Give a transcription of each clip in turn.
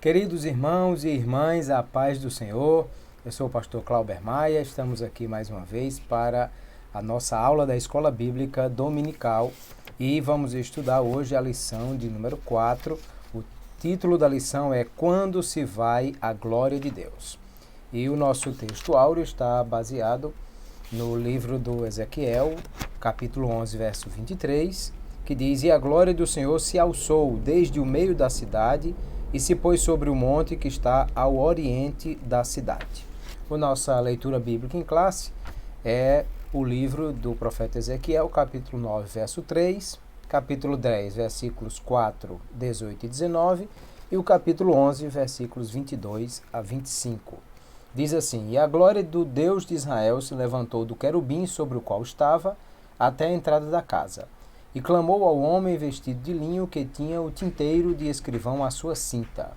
Queridos irmãos e irmãs, a paz do Senhor. Eu sou o pastor Clauber Maia, estamos aqui mais uma vez para a nossa aula da Escola Bíblica Dominical e vamos estudar hoje a lição de número 4. O título da lição é Quando se vai a glória de Deus. E o nosso texto áureo está baseado no livro do Ezequiel, capítulo 11, verso 23, que diz: E a glória do Senhor se alçou desde o meio da cidade e se pôs sobre o monte que está ao oriente da cidade. A nossa leitura bíblica em classe é o livro do profeta Ezequiel, capítulo 9, verso 3, capítulo 10, versículos 4, 18 e 19, e o capítulo 11, versículos 22 a 25. Diz assim: E a glória do Deus de Israel se levantou do querubim sobre o qual estava até a entrada da casa, e clamou ao homem vestido de linho que tinha o tinteiro de escrivão à sua cinta.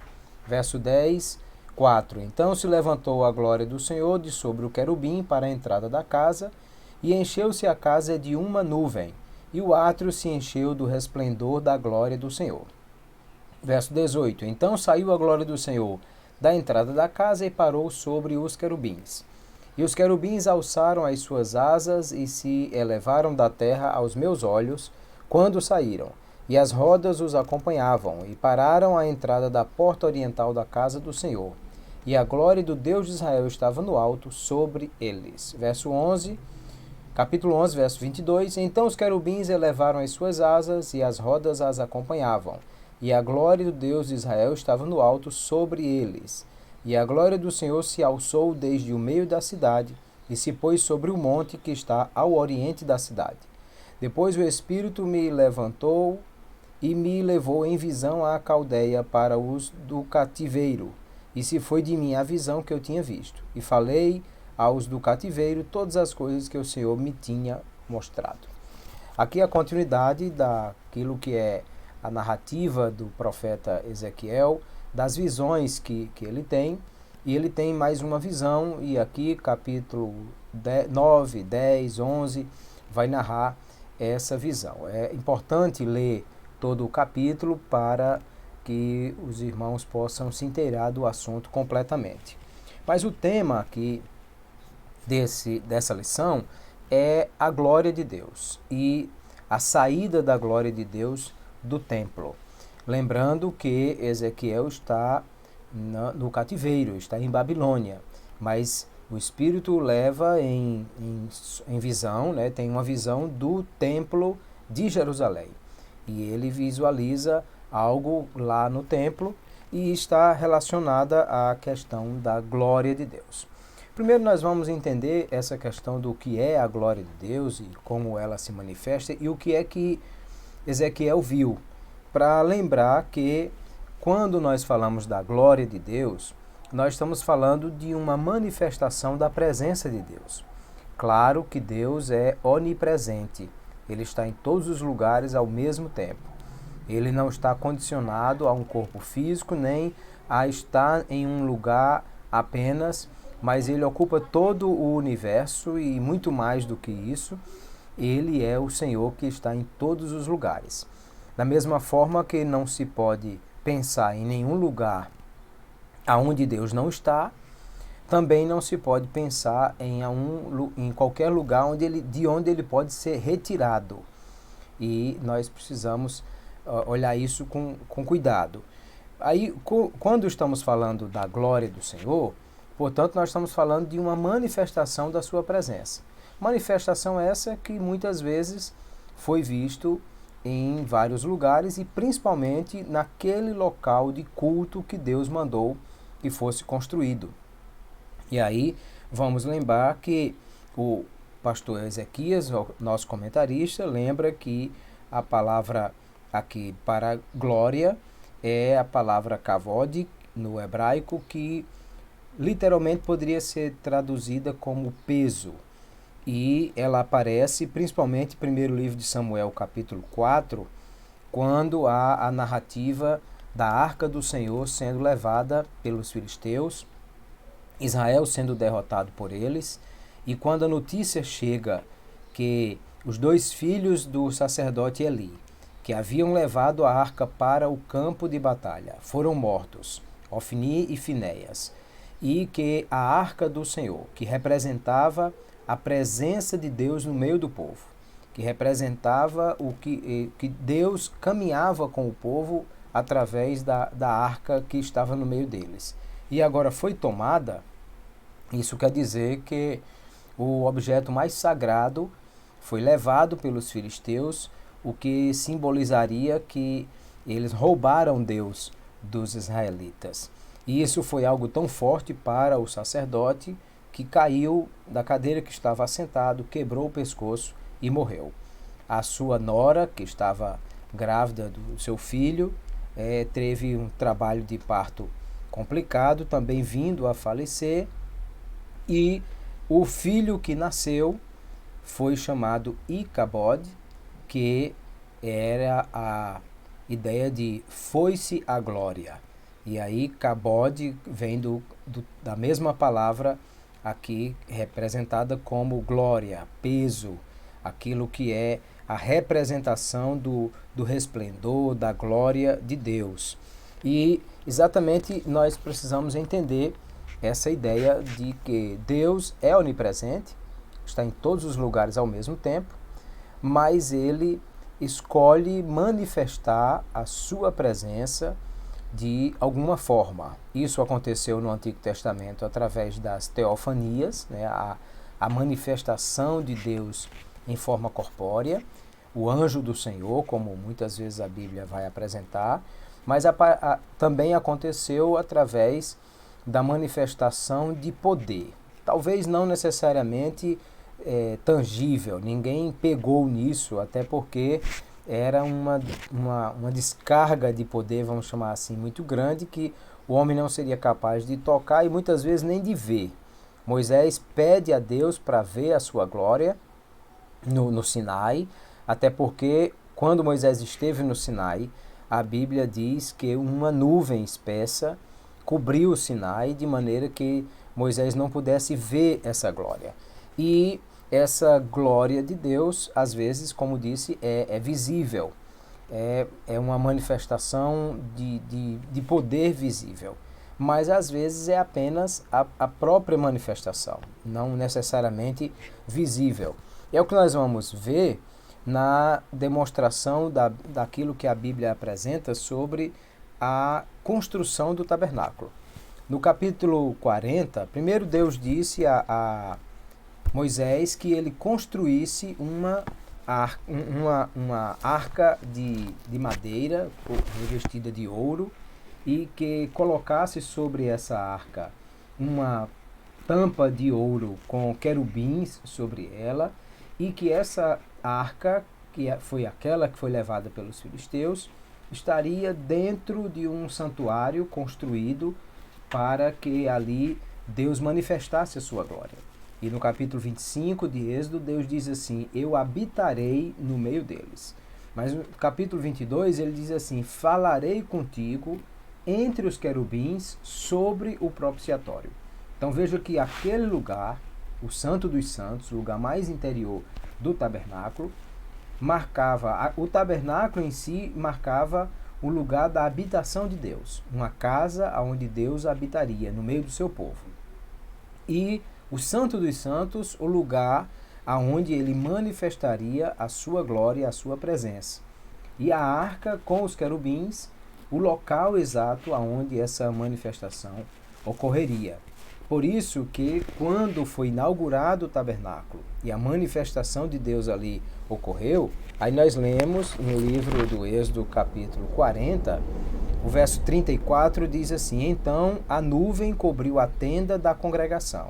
Verso 10, 4. Então se levantou a glória do Senhor de sobre o querubim para a entrada da casa, e encheu-se a casa de uma nuvem, e o átrio se encheu do resplendor da glória do Senhor. Verso 18. Então saiu a glória do Senhor da entrada da casa e parou sobre os querubins. E os querubins alçaram as suas asas e se elevaram da terra aos meus olhos, quando saíram, e as rodas os acompanhavam, e pararam à entrada da porta oriental da casa do Senhor. E a glória do Deus de Israel estava no alto sobre eles. Verso 11, capítulo 11, verso 22. Então os querubins elevaram as suas asas, e as rodas as acompanhavam. E a glória do Deus de Israel estava no alto sobre eles. E a glória do Senhor se alçou desde o meio da cidade, e se pôs sobre o monte que está ao oriente da cidade. Depois o Espírito me levantou e me levou em visão à Caldeia para os do cativeiro. E se foi de mim a visão que eu tinha visto. E falei aos do cativeiro todas as coisas que o Senhor me tinha mostrado. Aqui a continuidade daquilo que é a narrativa do profeta Ezequiel, das visões que ele tem. E ele tem mais uma visão, e aqui capítulo 9, 10, 11, vai narrar essa visão. É importante ler todo o capítulo para que os irmãos possam se inteirar do assunto completamente. Mas o tema aqui dessa lição é a glória de Deus e a saída da glória de Deus do templo. Lembrando que Ezequiel está no cativeiro, está em Babilônia, mas o Espírito leva em visão, né? Tem uma visão do templo de Jerusalém. E ele visualiza algo lá no templo e está relacionada à questão da glória de Deus. Primeiro nós vamos entender essa questão do que é a glória de Deus e como ela se manifesta e o que é que Ezequiel viu, para lembrar que quando nós falamos da glória de Deus, nós estamos falando de uma manifestação da presença de Deus. Claro que Deus é onipresente, Ele está em todos os lugares ao mesmo tempo. Ele não está condicionado a um corpo físico, nem a estar em um lugar apenas, mas Ele ocupa todo o universo e muito mais do que isso, Ele é o Senhor que está em todos os lugares. Da mesma forma que não se pode pensar em nenhum lugar aonde Deus não está, também não se pode pensar em qualquer lugar de onde ele pode ser retirado. E nós precisamos olhar isso com cuidado. Aí, quando estamos falando da glória do Senhor, portanto, nós estamos falando de uma manifestação da sua presença. Manifestação essa que muitas vezes foi visto em vários lugares e principalmente naquele local de culto que Deus mandou que fosse construído. E aí vamos lembrar que o pastor Ezequias, nosso comentarista, lembra que a palavra aqui para glória é a palavra kavod no hebraico, que literalmente poderia ser traduzida como peso. E ela aparece principalmente no primeiro livro de Samuel, capítulo 4, quando há a narrativa da arca do Senhor sendo levada pelos filisteus, Israel sendo derrotado por eles, e quando a notícia chega que os 2 filhos do sacerdote Eli, que haviam levado a arca para o campo de batalha, foram mortos, Ofni e Finéias, e que a arca do Senhor, que representava a presença de Deus no meio do povo, que representava o que Deus caminhava com o povo através da arca que estava no meio deles. E agora foi tomada, isso quer dizer que o objeto mais sagrado foi levado pelos filisteus, o que simbolizaria que eles roubaram Deus dos israelitas. E isso foi algo tão forte para o sacerdote que caiu da cadeira que estava assentado, quebrou o pescoço e morreu. A sua nora, que estava grávida do seu filho, teve um trabalho de parto complicado, também vindo a falecer, e o filho que nasceu foi chamado Icabode, que era a ideia de foi-se a glória. E aí Cabode vem da mesma palavra aqui representada como glória, peso, aquilo que é a representação do resplendor, da glória de Deus. E exatamente nós precisamos entender essa ideia de que Deus é onipresente, está em todos os lugares ao mesmo tempo, mas ele escolhe manifestar a sua presença de alguma forma. Isso aconteceu no Antigo Testamento através das teofanias, né? A manifestação de Deus em forma corpórea, o anjo do Senhor, como muitas vezes a Bíblia vai apresentar, mas também aconteceu através da manifestação de poder. Talvez não necessariamente tangível, ninguém pegou nisso, até porque era uma descarga de poder, vamos chamar assim, muito grande, que o homem não seria capaz de tocar e muitas vezes nem de ver. Moisés pede a Deus para ver a sua glória no Sinai, até porque quando Moisés esteve no Sinai, a Bíblia diz que uma nuvem espessa cobriu o Sinai de maneira que Moisés não pudesse ver essa glória. E essa glória de Deus, às vezes, como disse, é visível. É uma manifestação de poder visível. Mas, às vezes, é apenas a própria manifestação, não necessariamente visível. É o que nós vamos ver na demonstração daquilo que a Bíblia apresenta sobre a construção do tabernáculo. No capítulo 40, primeiro Deus disse a Moisés que ele construísse uma arca de madeira revestida de ouro e que colocasse sobre essa arca uma tampa de ouro com querubins sobre ela e que essa arca, que foi aquela que foi levada pelos filisteus, estaria dentro de um santuário construído para que ali Deus manifestasse a sua glória. E no capítulo 25 de Êxodo, Deus diz assim, eu habitarei no meio deles. Mas no capítulo 22, ele diz assim, falarei contigo entre os querubins sobre o propiciatório. Então veja que aquele lugar, o Santo dos Santos, o lugar mais interior do tabernáculo, o tabernáculo em si marcava o lugar da habitação de Deus, uma casa onde Deus habitaria no meio do seu povo. E o Santo dos Santos, o lugar aonde ele manifestaria a sua glória, a sua presença. E a arca com os querubins, o local exato aonde essa manifestação ocorreria. Por isso que quando foi inaugurado o tabernáculo e a manifestação de Deus ali ocorreu, aí nós lemos no livro do Êxodo, capítulo 40, o verso 34 diz assim, então a nuvem cobriu a tenda da congregação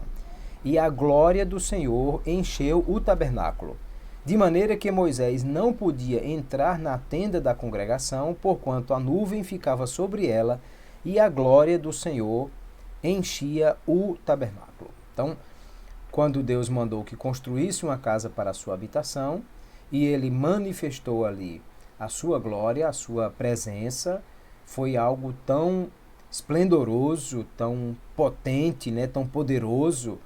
e a glória do Senhor encheu o tabernáculo, de maneira que Moisés não podia entrar na tenda da congregação, porquanto a nuvem ficava sobre ela e a glória do Senhor enchia o tabernáculo. Então, quando Deus mandou que construísse uma casa para a sua habitação, e ele manifestou ali a sua glória, a sua presença, foi algo tão esplendoroso, tão potente, né, tão poderoso,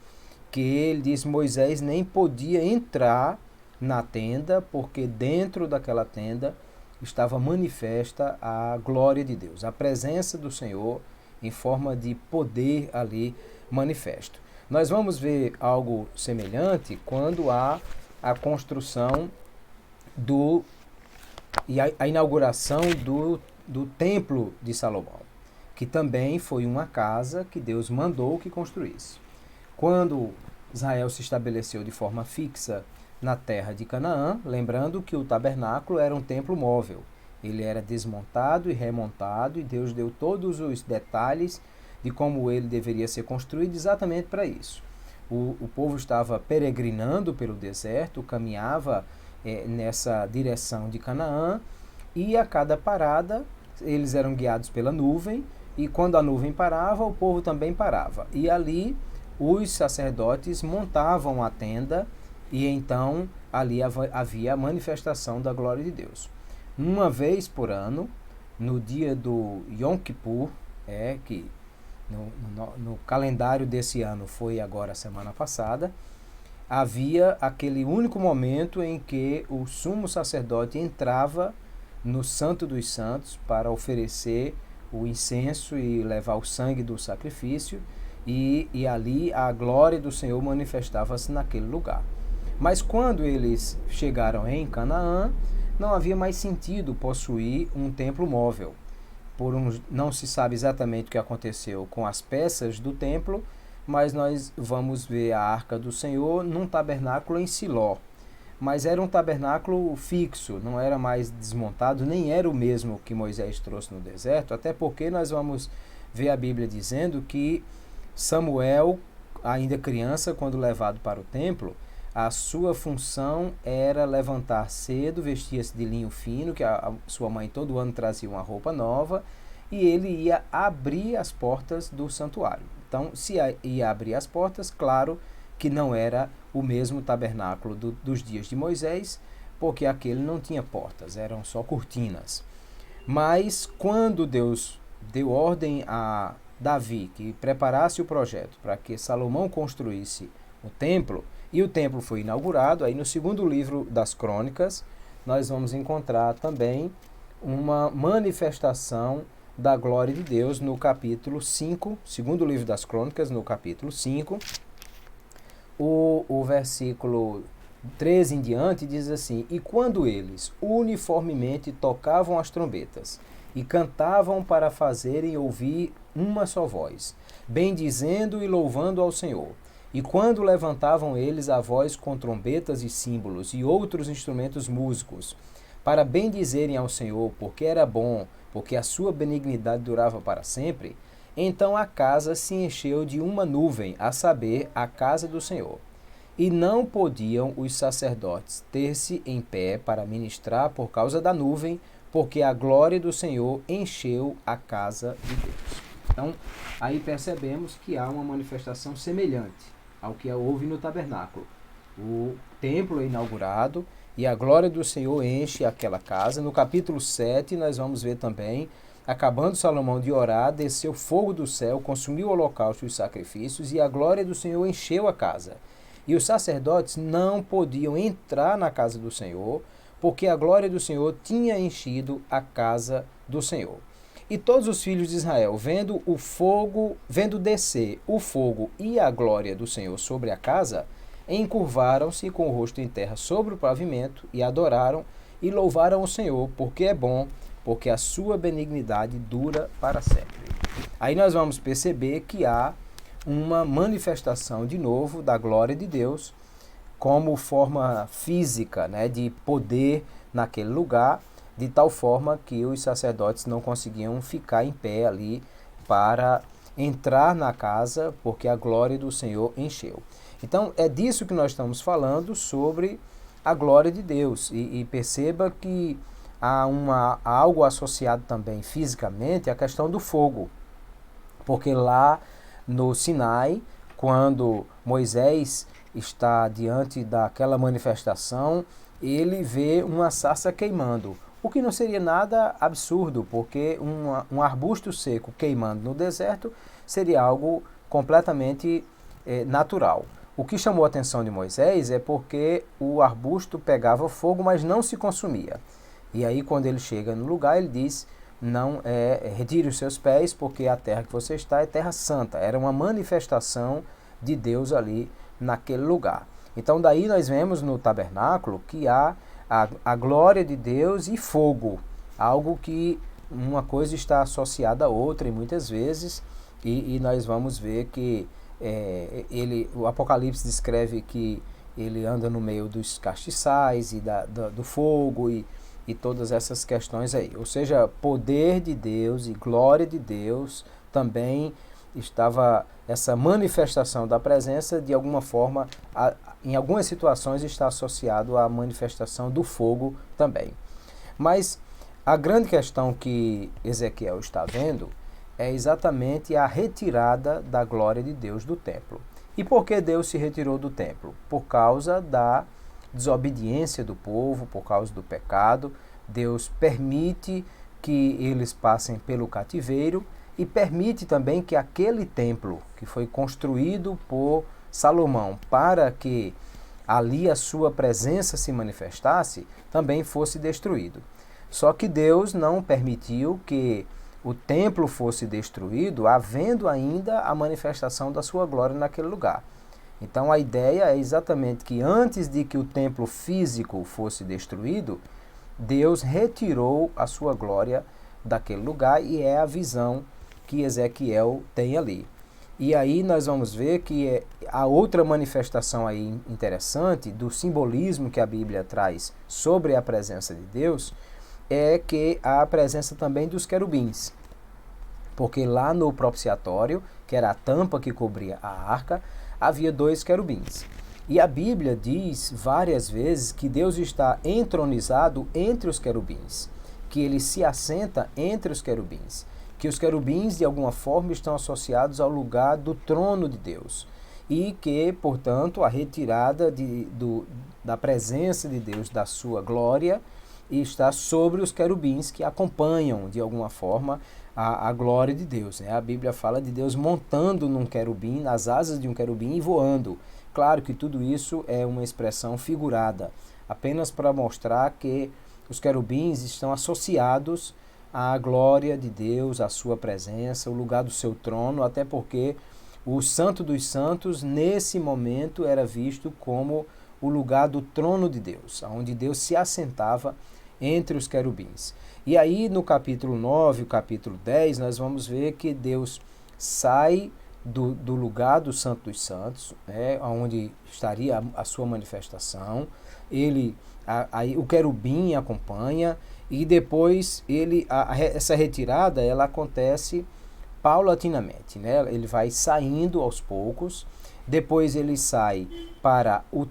que ele diz Moisés nem podia entrar na tenda, porque dentro daquela tenda estava manifesta a glória de Deus, a presença do Senhor em forma de poder ali manifesto. Nós vamos ver algo semelhante quando há a construção e a inauguração do Templo de Salomão, que também foi uma casa que Deus mandou que construísse. Quando Israel se estabeleceu de forma fixa na terra de Canaã, lembrando que o tabernáculo era um templo móvel. Ele era desmontado e remontado, e Deus deu todos os detalhes de como ele deveria ser construído exatamente para isso. O povo estava peregrinando pelo deserto, caminhava nessa direção de Canaã, e a cada parada eles eram guiados pela nuvem, e quando a nuvem parava, o povo também parava. E ali os sacerdotes montavam a tenda, e então ali havia a manifestação da glória de Deus. Uma vez por ano, no dia do Yom Kippur, que no calendário desse ano foi agora semana passada, havia aquele único momento em que o sumo sacerdote entrava no Santo dos Santos para oferecer o incenso e levar o sangue do sacrifício, e ali a glória do Senhor manifestava-se naquele lugar. Mas quando eles chegaram em Canaã, não havia mais sentido possuir um templo móvel. Não se sabe exatamente o que aconteceu com as peças do templo, mas nós vamos ver a Arca do Senhor num tabernáculo em Siló. Mas era um tabernáculo fixo, não era mais desmontado, nem era o mesmo que Moisés trouxe no deserto, até porque nós vamos ver a Bíblia dizendo que Samuel, ainda criança, quando levado para o templo, a sua função era levantar cedo, vestia-se de linho fino, que a sua mãe todo ano trazia uma roupa nova, e ele ia abrir as portas do santuário. Então, se ia abrir as portas, claro que não era o mesmo tabernáculo dos dias de Moisés, porque aquele não tinha portas, eram só cortinas. Mas quando Deus deu ordem a Davi que preparasse o projeto para que Salomão construísse o templo, e o templo foi inaugurado, aí no segundo livro das Crônicas, nós vamos encontrar também uma manifestação da glória de Deus no capítulo 5, segundo livro das Crônicas, no capítulo 5, o versículo 13 em diante diz assim: E quando eles uniformemente tocavam as trombetas e cantavam para fazerem ouvir uma só voz, bendizendo e louvando ao Senhor, e quando levantavam eles a voz com trombetas e símbolos e outros instrumentos músicos, para bendizerem ao Senhor, porque era bom, porque a sua benignidade durava para sempre, então a casa se encheu de uma nuvem, a saber, a casa do Senhor. E não podiam os sacerdotes ter-se em pé para ministrar por causa da nuvem, porque a glória do Senhor encheu a casa de Deus. Então, aí percebemos que há uma manifestação semelhante ao que houve no tabernáculo. O templo é inaugurado e a glória do Senhor enche aquela casa. No capítulo 7, nós vamos ver também, acabando Salomão de orar, desceu fogo do céu, consumiu o holocausto e os sacrifícios, e a glória do Senhor encheu a casa. E os sacerdotes não podiam entrar na casa do Senhor, porque a glória do Senhor tinha enchido a casa do Senhor. E todos os filhos de Israel, vendo descer o fogo e a glória do Senhor sobre a casa, encurvaram-se com o rosto em terra sobre o pavimento e adoraram e louvaram o Senhor, porque é bom, porque a sua benignidade dura para sempre. Aí nós vamos perceber que há uma manifestação de novo da glória de Deus como forma física, de poder naquele lugar, de tal forma que os sacerdotes não conseguiam ficar em pé ali para entrar na casa, porque a glória do Senhor encheu. Então, é disso que nós estamos falando, sobre a glória de Deus. E perceba que há algo associado também fisicamente à questão do fogo. Porque lá no Sinai, quando Moisés está diante daquela manifestação, ele vê uma sarça queimando. O que não seria nada absurdo, porque um arbusto seco queimando no deserto seria algo completamente natural. O que chamou a atenção de Moisés é porque o arbusto pegava fogo, mas não se consumia. E aí, quando ele chega no lugar, ele diz: não retire os seus pés, porque a terra que você está é terra santa. Era uma manifestação de Deus ali naquele lugar. Então daí nós vemos no tabernáculo que há a glória de Deus e fogo, algo que uma coisa está associada à outra e muitas vezes, e nós vamos ver que o Apocalipse descreve que ele anda no meio dos castiçais e do fogo e todas essas questões aí. Ou seja, poder de Deus e glória de Deus também estava, essa manifestação da presença, de alguma forma, em algumas situações está associado à manifestação do fogo também. Mas a grande questão que Ezequiel está vendo é exatamente a retirada da glória de Deus do templo. E por que Deus se retirou do templo? Por causa da desobediência do povo, por causa do pecado. Deus permite que eles passem pelo cativeiro e permite também que aquele templo que foi construído por Salomão para que ali a sua presença se manifestasse, também fosse destruído. Só que Deus não permitiu que o templo fosse destruído, havendo ainda a manifestação da sua glória naquele lugar. Então a ideia é exatamente que antes de que o templo físico fosse destruído, Deus retirou a sua glória daquele lugar, e é a visão que Ezequiel tem ali. E aí nós vamos ver que a outra manifestação aí interessante do simbolismo que a Bíblia traz sobre a presença de Deus é que a presença também dos querubins. Porque lá no propiciatório, que era a tampa que cobria a arca, havia 2 querubins. E a Bíblia diz várias vezes que Deus está entronizado entre os querubins, que ele se assenta entre os querubins, que os querubins de alguma forma estão associados ao lugar do trono de Deus e que, portanto, a retirada da presença de Deus, da sua glória, está sobre os querubins que acompanham de alguma forma a glória de Deus. A Bíblia fala de Deus montando num querubim, nas asas de um querubim e voando. Claro que tudo isso é uma expressão figurada, apenas para mostrar que os querubins estão associados à glória de Deus, à sua presença, o lugar do seu trono, até porque o Santo dos Santos, nesse momento, era visto como o lugar do trono de Deus, onde Deus se assentava entre os querubins. E aí, no capítulo 9, o capítulo 10, nós vamos ver que Deus sai do lugar do Santo dos Santos, onde estaria a sua manifestação. O querubim acompanha, e depois essa retirada ela acontece paulatinamente, ele vai saindo aos poucos, depois ele sai para o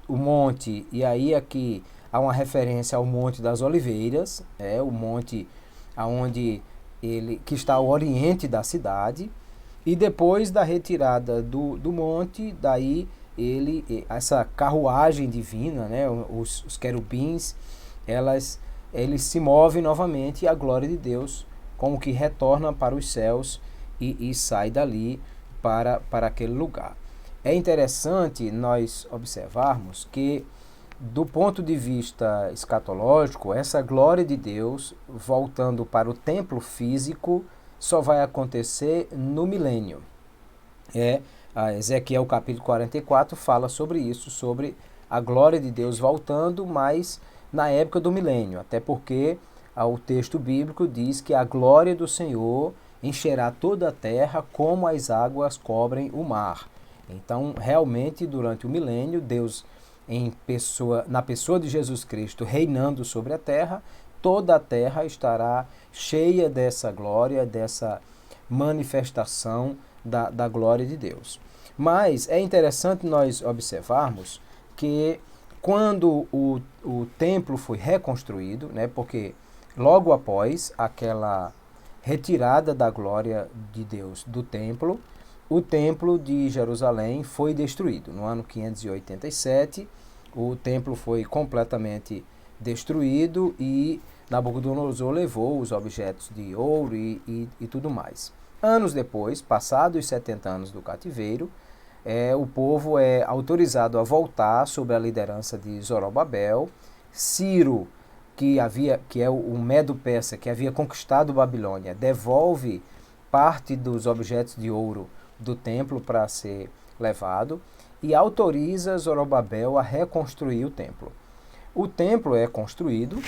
monte, e aí aqui há uma referência ao Monte das Oliveiras, o monte que está ao oriente da cidade, e depois da retirada do monte, daí essa carruagem divina, os querubins, eles se movem novamente, e a glória de Deus como que retorna para os céus e sai dali para aquele lugar. É interessante nós observarmos que, do ponto de vista escatológico, essa glória de Deus voltando para o templo físico só vai acontecer no milênio. Ezequiel capítulo 44 fala sobre isso, sobre a glória de Deus voltando, mas na época do milênio, até porque o texto bíblico diz que a glória do Senhor encherá toda a terra como as águas cobrem o mar. Então, realmente, durante o milênio, Deus, na pessoa de Jesus Cristo, reinando sobre a terra, toda a terra estará cheia dessa glória, dessa manifestação da glória de Deus. Mas é interessante nós observarmos que quando o templo foi reconstruído, porque logo após aquela retirada da glória de Deus do templo, o templo de Jerusalém foi destruído. No ano 587, o templo foi completamente destruído e Nabucodonosor levou os objetos de ouro e tudo mais. Anos depois, passados os 70 anos do cativeiro, o povo é autorizado a voltar sob a liderança de Zorobabel. Ciro que é o Medo-Persa, que havia conquistado Babilônia, devolve parte dos objetos de ouro do templo para ser levado e autoriza Zorobabel a reconstruir o templo. O templo é construído,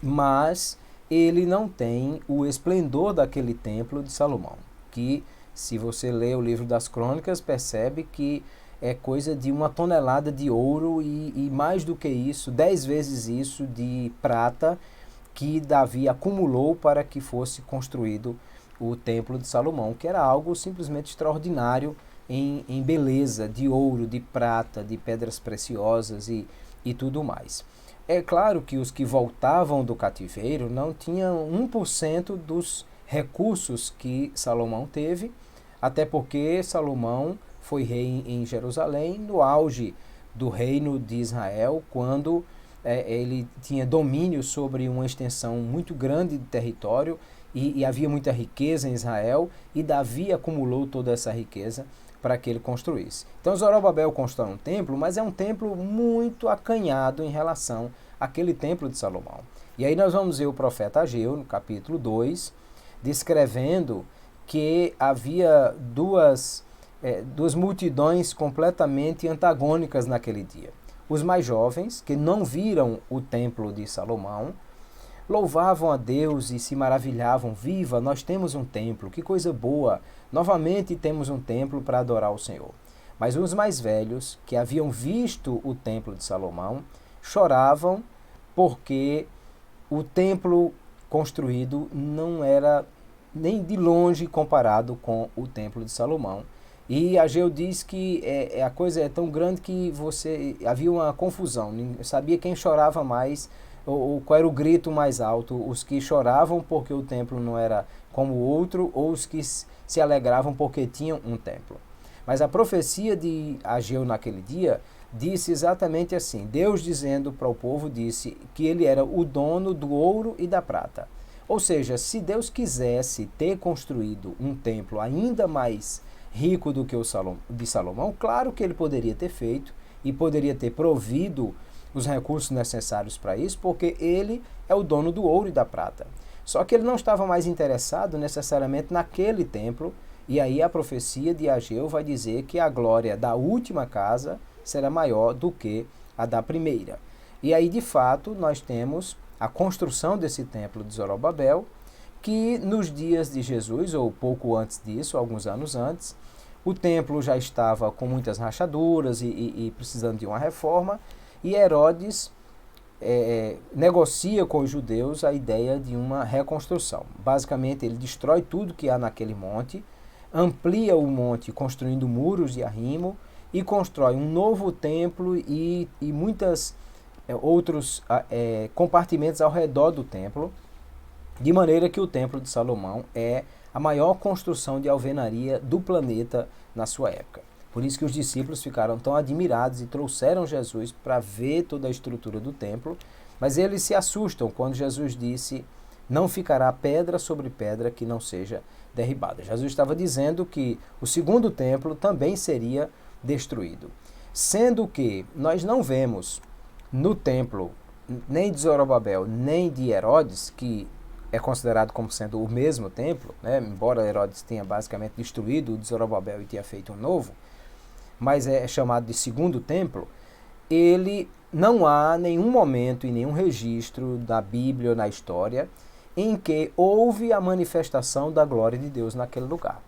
mas ele não tem o esplendor daquele templo de Salomão, que, se você lê o livro das Crônicas, percebe que é coisa de 1 tonelada de ouro e mais do que isso, 10 vezes isso de prata que Davi acumulou para que fosse construído o templo de Salomão, que era algo simplesmente extraordinário em beleza, de ouro, de prata, de pedras preciosas e tudo mais. É claro que os que voltavam do cativeiro não tinham 1% dos recursos que Salomão teve, até porque Salomão foi rei em Jerusalém no auge do reino de Israel, quando ele tinha domínio sobre uma extensão muito grande de território e havia muita riqueza em Israel, e Davi acumulou toda essa riqueza para que ele construísse. Então Zorobabel constrói um templo, mas é um templo muito acanhado em relação àquele templo de Salomão. E aí nós vamos ver o profeta Ageu, no capítulo 2, descrevendo que havia duas multidões completamente antagônicas naquele dia. Os mais jovens, que não viram o templo de Salomão, louvavam a Deus e se maravilhavam. Viva, nós temos um templo, que coisa boa! Novamente temos um templo para adorar o Senhor. Mas os mais velhos, que haviam visto o templo de Salomão, choravam porque o templo construído não era nem de longe comparado com o templo de Salomão. E Ageu diz que a coisa é tão grande que havia uma confusão, ninguém sabia quem chorava mais, ou qual era o grito mais alto, os que choravam porque o templo não era como o outro, ou os que se alegravam porque tinham um templo. Mas a profecia de Ageu naquele dia disse exatamente assim, Deus dizendo para o povo, disse que ele era o dono do ouro e da prata. Ou seja, se Deus quisesse ter construído um templo ainda mais rico do que o de Salomão, claro que ele poderia ter feito e poderia ter provido os recursos necessários para isso, porque ele é o dono do ouro e da prata. Só que ele não estava mais interessado necessariamente naquele templo, e aí a profecia de Ageu vai dizer que a glória da última casa será maior do que a da primeira. E aí, de fato, nós temos a construção desse templo de Zorobabel, que nos dias de Jesus, ou pouco antes disso, alguns anos antes, o templo já estava com muitas rachaduras e precisando de uma reforma, e Herodes negocia com os judeus a ideia de uma reconstrução. Basicamente, ele destrói tudo que há naquele monte, amplia o monte construindo muros de arrimo e constrói um novo templo e muitos outros compartimentos ao redor do templo, de maneira que o Templo de Salomão é a maior construção de alvenaria do planeta na sua época. Por isso que os discípulos ficaram tão admirados e trouxeram Jesus para ver toda a estrutura do templo, mas eles se assustam quando Jesus disse, não ficará pedra sobre pedra que não seja derribada. Jesus estava dizendo que o segundo templo também seria destruído. Sendo que nós não vemos no templo nem de Zorobabel, nem de Herodes, que é considerado como sendo o mesmo templo, né? Embora Herodes tenha basicamente destruído o de Zorobabel e tenha feito um novo, mas é chamado de segundo templo, ele não há nenhum momento e nenhum registro da Bíblia ou na história em que houve a manifestação da glória de Deus naquele lugar.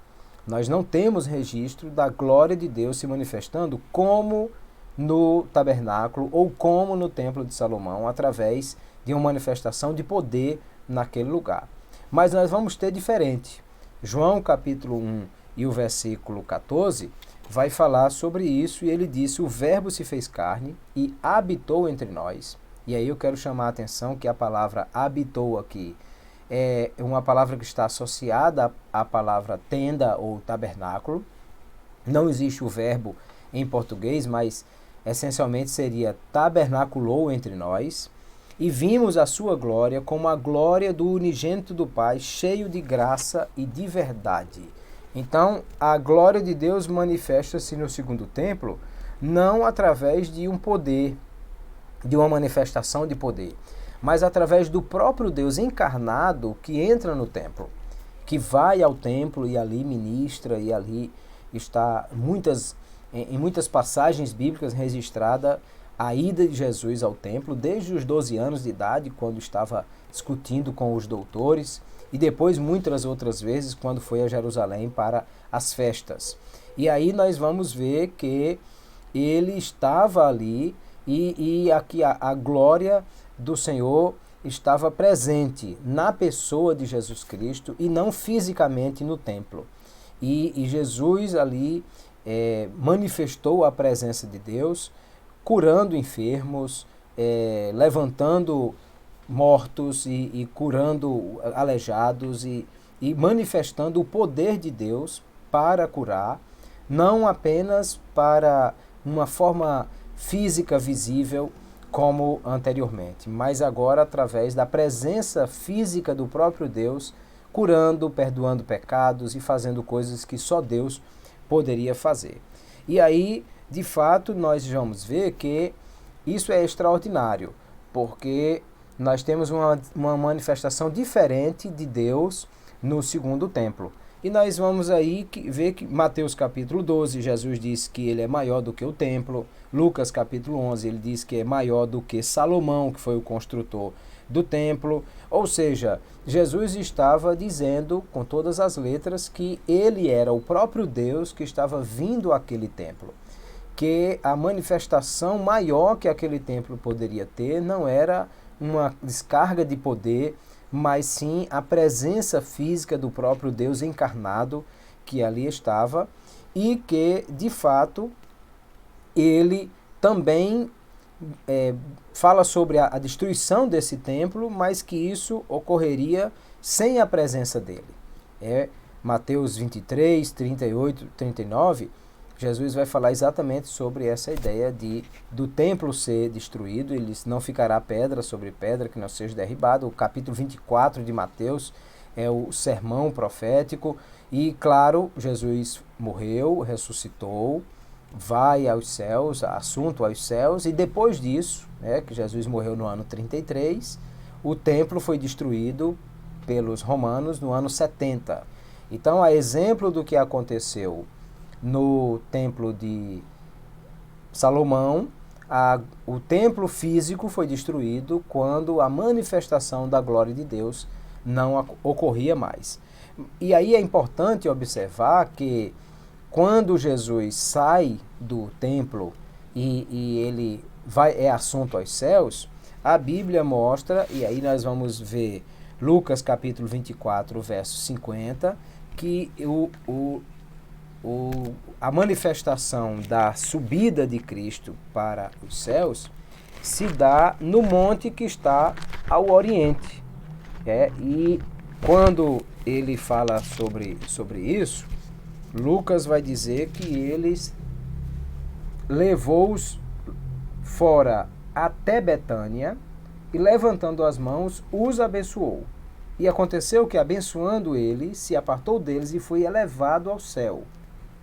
Nós não temos registro da glória de Deus se manifestando como no tabernáculo ou como no templo de Salomão, através de uma manifestação de poder naquele lugar. Mas nós vamos ter diferente. João capítulo 1 e o versículo 14 vai falar sobre isso, e ele disse, o verbo se fez carne e habitou entre nós. E aí eu quero chamar a atenção que a palavra habitou aqui é uma palavra que está associada à palavra tenda ou tabernáculo. Não existe o verbo em português, mas essencialmente seria tabernaculou entre nós, e vimos a sua glória como a glória do unigênito do Pai, cheio de graça e de verdade. Então, a glória de Deus manifesta-se no segundo templo, não através de um poder, de uma manifestação de poder, mas através do próprio Deus encarnado que entra no templo, que vai ao templo e ali ministra, e ali está em muitas passagens bíblicas registrada a ida de Jesus ao templo, desde os 12 anos de idade, quando estava discutindo com os doutores, e depois muitas outras vezes quando foi a Jerusalém para as festas. E aí nós vamos ver que ele estava ali e aqui a glória do Senhor estava presente na pessoa de Jesus Cristo e não fisicamente no templo. E Jesus ali manifestou a presença de Deus, curando enfermos, levantando mortos e curando aleijados e manifestando o poder de Deus para curar, não apenas para uma forma física visível como anteriormente, mas agora através da presença física do próprio Deus, curando, perdoando pecados e fazendo coisas que só Deus poderia fazer. E aí, de fato, nós vamos ver que isso é extraordinário, porque nós temos uma manifestação diferente de Deus no segundo templo. E nós vamos aí ver que Mateus capítulo 12, Jesus diz que ele é maior do que o templo. Lucas capítulo 11, ele diz que é maior do que Salomão, que foi o construtor do templo. Ou seja, Jesus estava dizendo com todas as letras que ele era o próprio Deus que estava vindo àquele templo. Que a manifestação maior que aquele templo poderia ter não era uma descarga de poder, mas sim a presença física do próprio Deus encarnado que ali estava e que, de fato, ele também fala sobre a destruição desse templo, mas que isso ocorreria sem a presença dele. Mateus 23, 38, 39, Jesus vai falar exatamente sobre essa ideia do templo ser destruído, ele não ficará pedra sobre pedra que não seja derribado. O capítulo 24 de Mateus é o sermão profético e, claro, Jesus morreu, ressuscitou, vai aos céus, assunto aos céus, e depois disso, que Jesus morreu no ano 33, o templo foi destruído pelos romanos no ano 70. Então, a exemplo do que aconteceu no templo de Salomão, o templo físico foi destruído quando a manifestação da glória de Deus não ocorria mais. E aí é importante observar que quando Jesus sai do templo e ele é assunto aos céus, a Bíblia mostra, e aí nós vamos ver Lucas capítulo 24, verso 50, que a manifestação da subida de Cristo para os céus se dá no monte que está ao oriente. E quando ele fala sobre isso, Lucas vai dizer que eles levou-os fora até Betânia e, levantando as mãos, os abençoou. E aconteceu que, abençoando ele, se apartou deles e foi elevado ao céu.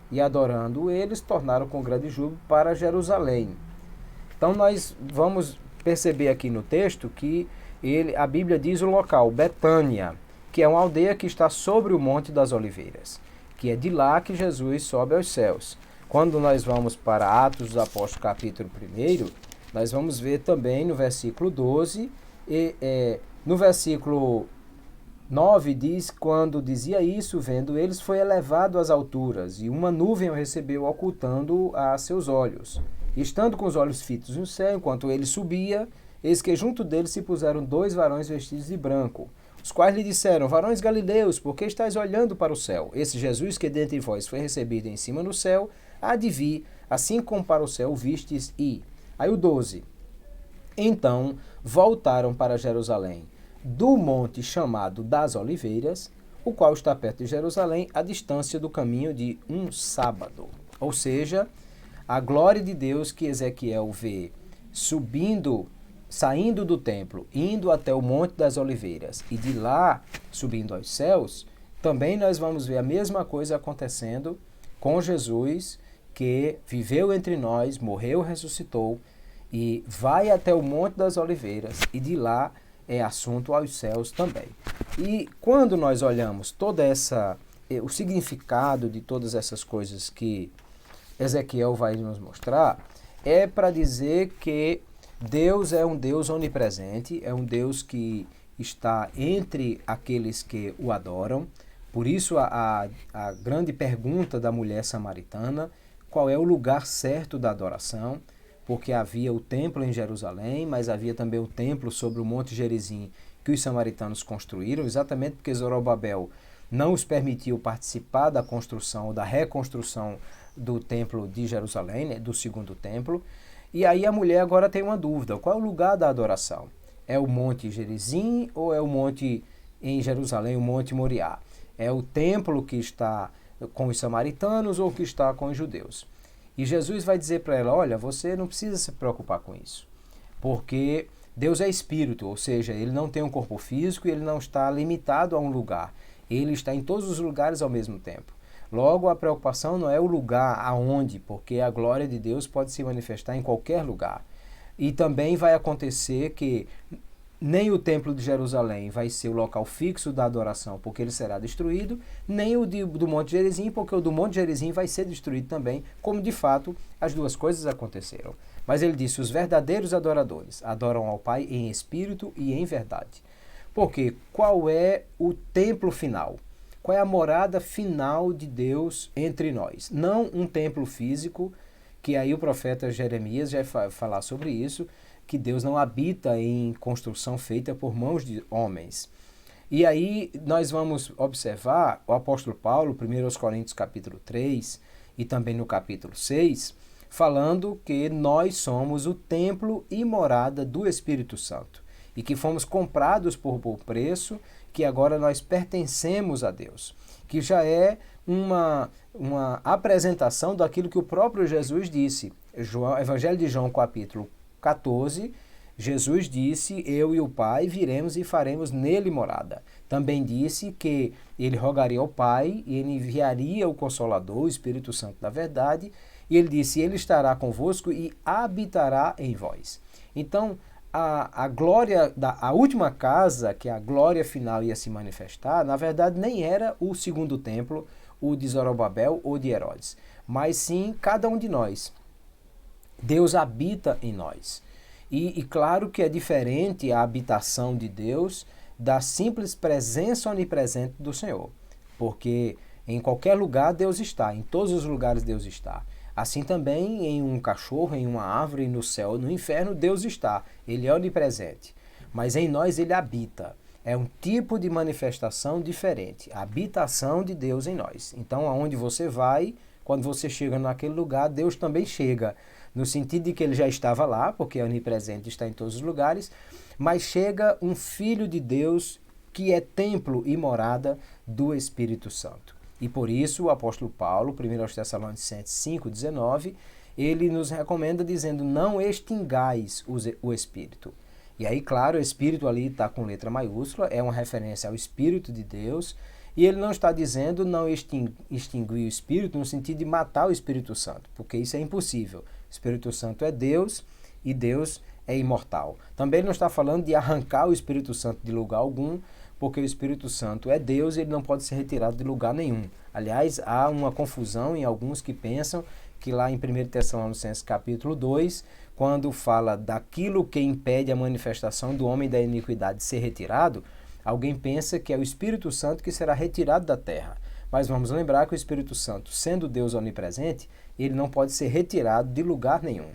E adorando eles, tornaram com grande júbilo para Jerusalém. Então nós vamos perceber aqui no texto que a Bíblia diz o local, Betânia, que é uma aldeia que está sobre o Monte das Oliveiras, que é de lá que Jesus sobe aos céus. Quando nós vamos para Atos dos Apóstolos capítulo 1, nós vamos ver também no versículo 12, no versículo 9 diz, quando dizia isso, vendo eles, foi elevado às alturas, e uma nuvem o recebeu, ocultando a seus olhos. Estando com os olhos fitos no céu, enquanto ele subia, eis que junto dele se puseram 2 varões vestidos de branco, os quais lhe disseram, varões galileus, por que estáis olhando para o céu? Esse Jesus que dentre vós foi recebido em cima no céu, há de vir, assim como para o céu vistes e... Aí o 12. Então voltaram para Jerusalém, do monte chamado das Oliveiras, o qual está perto de Jerusalém, à distância do caminho de um sábado. Ou seja, a glória de Deus que Ezequiel vê saindo do templo, indo até o Monte das Oliveiras e de lá subindo aos céus, também nós vamos ver a mesma coisa acontecendo com Jesus, que viveu entre nós, morreu, ressuscitou e vai até o Monte das Oliveiras e de lá é assunto aos céus também. E quando nós olhamos o significado de todas essas coisas que Ezequiel vai nos mostrar, é para dizer que Deus é um Deus onipresente, é um Deus que está entre aqueles que o adoram. Por isso a grande pergunta da mulher samaritana, qual é o lugar certo da adoração? Porque havia o templo em Jerusalém, mas havia também o templo sobre o Monte Gerizim que os samaritanos construíram, exatamente porque Zorobabel não os permitiu participar da construção ou da reconstrução do templo de Jerusalém, né, do segundo templo. E aí a mulher agora tem uma dúvida, qual é o lugar da adoração? É o Monte Gerizim ou é o monte em Jerusalém, o Monte Moriá? É o templo que está com os samaritanos ou que está com os judeus? E Jesus vai dizer para ela, olha, você não precisa se preocupar com isso, porque Deus é espírito, ou seja, ele não tem um corpo físico e ele não está limitado a um lugar. Ele está em todos os lugares ao mesmo tempo. Logo, a preocupação não é o lugar aonde, porque a glória de Deus pode se manifestar em qualquer lugar. E também vai acontecer que nem o templo de Jerusalém vai ser o local fixo da adoração, porque ele será destruído, nem o do Monte Gerizim, porque o do Monte Gerizim vai ser destruído também, como de fato as duas coisas aconteceram. Mas ele disse, os verdadeiros adoradores adoram ao Pai em espírito e em verdade. Porque qual é o templo final? Qual é a morada final de Deus entre nós? Não um templo físico, que aí o profeta Jeremias já vai falar sobre isso, que Deus não habita em construção feita por mãos de homens. E aí nós vamos observar o apóstolo Paulo, 1 Coríntios capítulo 3 e também no capítulo 6, falando que nós somos o templo e morada do Espírito Santo e que fomos comprados por bom preço, que agora nós pertencemos a Deus, que já é uma apresentação daquilo que o próprio Jesus disse. Evangelho de João, capítulo 14, Jesus disse, eu e o Pai viremos e faremos nele morada. Também disse que ele rogaria ao Pai e ele enviaria o Consolador, o Espírito Santo da verdade, e ele disse, ele estará convosco e habitará em vós. Então, a glória, a última casa, que a glória final ia se manifestar, na verdade nem era o segundo templo, o de Zorobabel ou de Herodes, mas sim cada um de nós. Deus habita em nós. E claro que é diferente a habitação de Deus da simples presença onipresente do Senhor. Porque em qualquer lugar Deus está, em todos os lugares Deus está. Assim também em um cachorro, em uma árvore, no céu, no inferno, Deus está. Ele é onipresente. Mas em nós ele habita. É um tipo de manifestação diferente. A habitação de Deus em nós. Então, aonde você vai, quando você chega naquele lugar, Deus também chega. No sentido de que ele já estava lá, porque é onipresente, está em todos os lugares, mas chega um Filho de Deus que é templo e morada do Espírito Santo. E por isso o apóstolo Paulo, 1 Tessalonicenses 5,19, ele nos recomenda dizendo, não extingais o Espírito. E aí, claro, o Espírito ali está com letra maiúscula, é uma referência ao Espírito de Deus, e ele não está dizendo não extinguir o Espírito no sentido de matar o Espírito Santo, porque isso é impossível. O Espírito Santo é Deus e Deus é imortal. Também ele não está falando de arrancar o Espírito Santo de lugar algum, porque o Espírito Santo é Deus e ele não pode ser retirado de lugar nenhum. Aliás, há uma confusão em alguns que pensam que lá em 1 Tessalonicenses capítulo 2, quando fala daquilo que impede a manifestação do homem da iniquidade ser retirado, alguém pensa que é o Espírito Santo que será retirado da terra. Mas vamos lembrar que o Espírito Santo, sendo Deus onipresente, ele não pode ser retirado de lugar nenhum.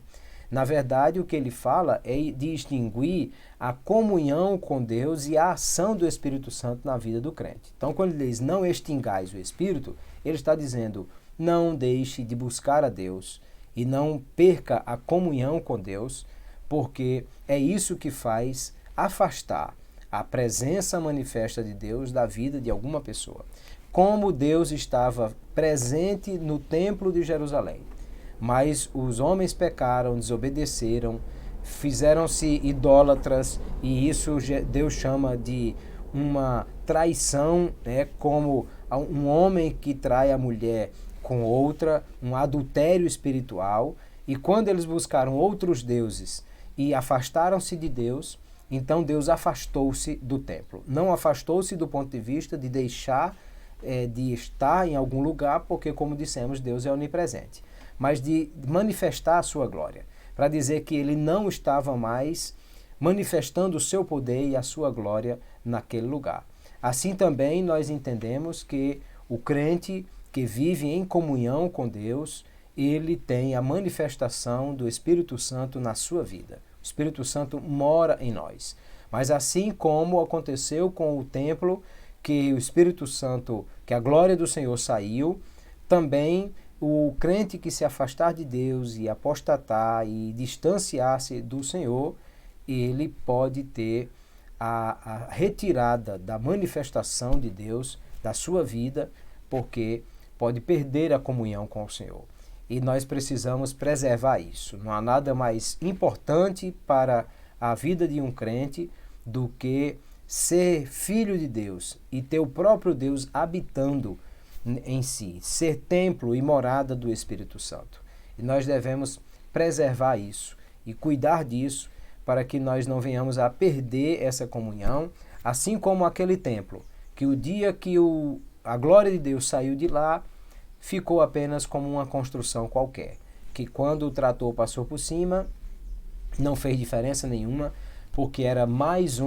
Na verdade, o que ele fala é de extinguir a comunhão com Deus e a ação do Espírito Santo na vida do crente. Então, quando ele diz não extingais o Espírito, ele está dizendo não deixe de buscar a Deus e não perca a comunhão com Deus, porque é isso que faz afastar a presença manifesta de Deus da vida de alguma pessoa. Como Deus estava presente no templo de Jerusalém, mas os homens pecaram, desobedeceram, fizeram-se idólatras, e isso Deus chama de uma traição, né? Como um homem que trai a mulher com outra, um adultério espiritual. E quando eles buscaram outros deuses e afastaram-se de Deus, então Deus afastou-se do templo. Não afastou-se do ponto de vista de deixar de estar em algum lugar, porque, como dissemos, Deus é onipresente, mas de manifestar a sua glória, para dizer que ele não estava mais manifestando o seu poder e a sua glória naquele lugar. Assim também nós entendemos que o crente que vive em comunhão com Deus, ele tem a manifestação do Espírito Santo na sua vida. O Espírito Santo mora em nós. Mas assim como aconteceu com o templo, que o Espírito Santo, que a glória do Senhor saiu, também o crente que se afastar de Deus e apostatar e distanciar-se do Senhor, ele pode ter a retirada da manifestação de Deus da sua vida, porque pode perder a comunhão com o Senhor. E nós precisamos preservar isso. Não há nada mais importante para a vida de um crente do que ser filho de Deus e ter o próprio Deus habitando em si, ser templo e morada do Espírito Santo. E nós devemos preservar isso e cuidar disso para que nós não venhamos a perder essa comunhão, assim como aquele templo, que o dia que a glória de Deus saiu de lá, ficou apenas como uma construção qualquer, que quando o trator passou por cima, não fez diferença nenhuma, porque era mais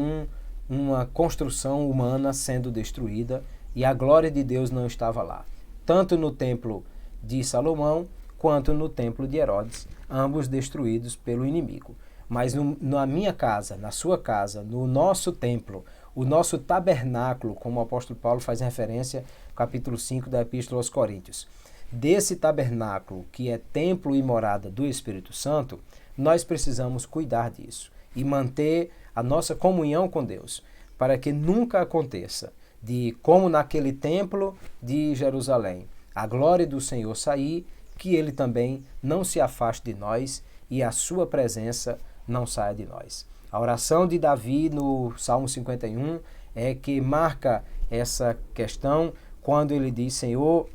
uma construção humana sendo destruída e a glória de Deus não estava lá. Tanto no templo de Salomão, quanto no templo de Herodes, ambos destruídos pelo inimigo. Mas na minha casa, na sua casa, no nosso templo, o nosso tabernáculo, como o apóstolo Paulo faz referência no capítulo 5 da Epístola aos Coríntios, desse tabernáculo que é templo e morada do Espírito Santo, nós precisamos cuidar disso e manter a nossa comunhão com Deus, para que nunca aconteça de, como naquele templo de Jerusalém, a glória do Senhor sair, que ele também não se afaste de nós e a sua presença não saia de nós. A oração de Davi no Salmo 51 é que marca essa questão quando ele diz: Senhor,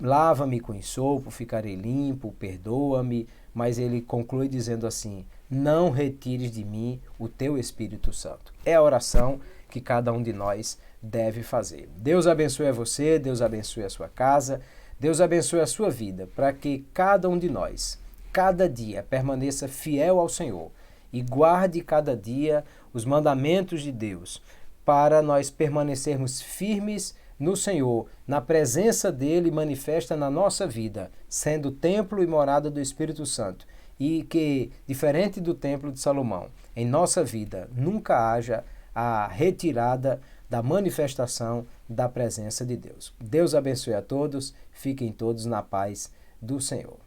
lava-me com ensopo, ficarei limpo, perdoa-me, mas ele conclui dizendo assim: não retires de mim o teu Espírito Santo. É a oração que cada um de nós deve fazer. Deus abençoe a você, Deus abençoe a sua casa, Deus abençoe a sua vida, para que cada um de nós, cada dia, permaneça fiel ao Senhor e guarde cada dia os mandamentos de Deus, para nós permanecermos firmes no Senhor, na presença dele manifesta na nossa vida, sendo templo e morada do Espírito Santo. E que, diferente do templo de Salomão, em nossa vida nunca haja a retirada da manifestação da presença de Deus. Deus abençoe a todos, fiquem todos na paz do Senhor.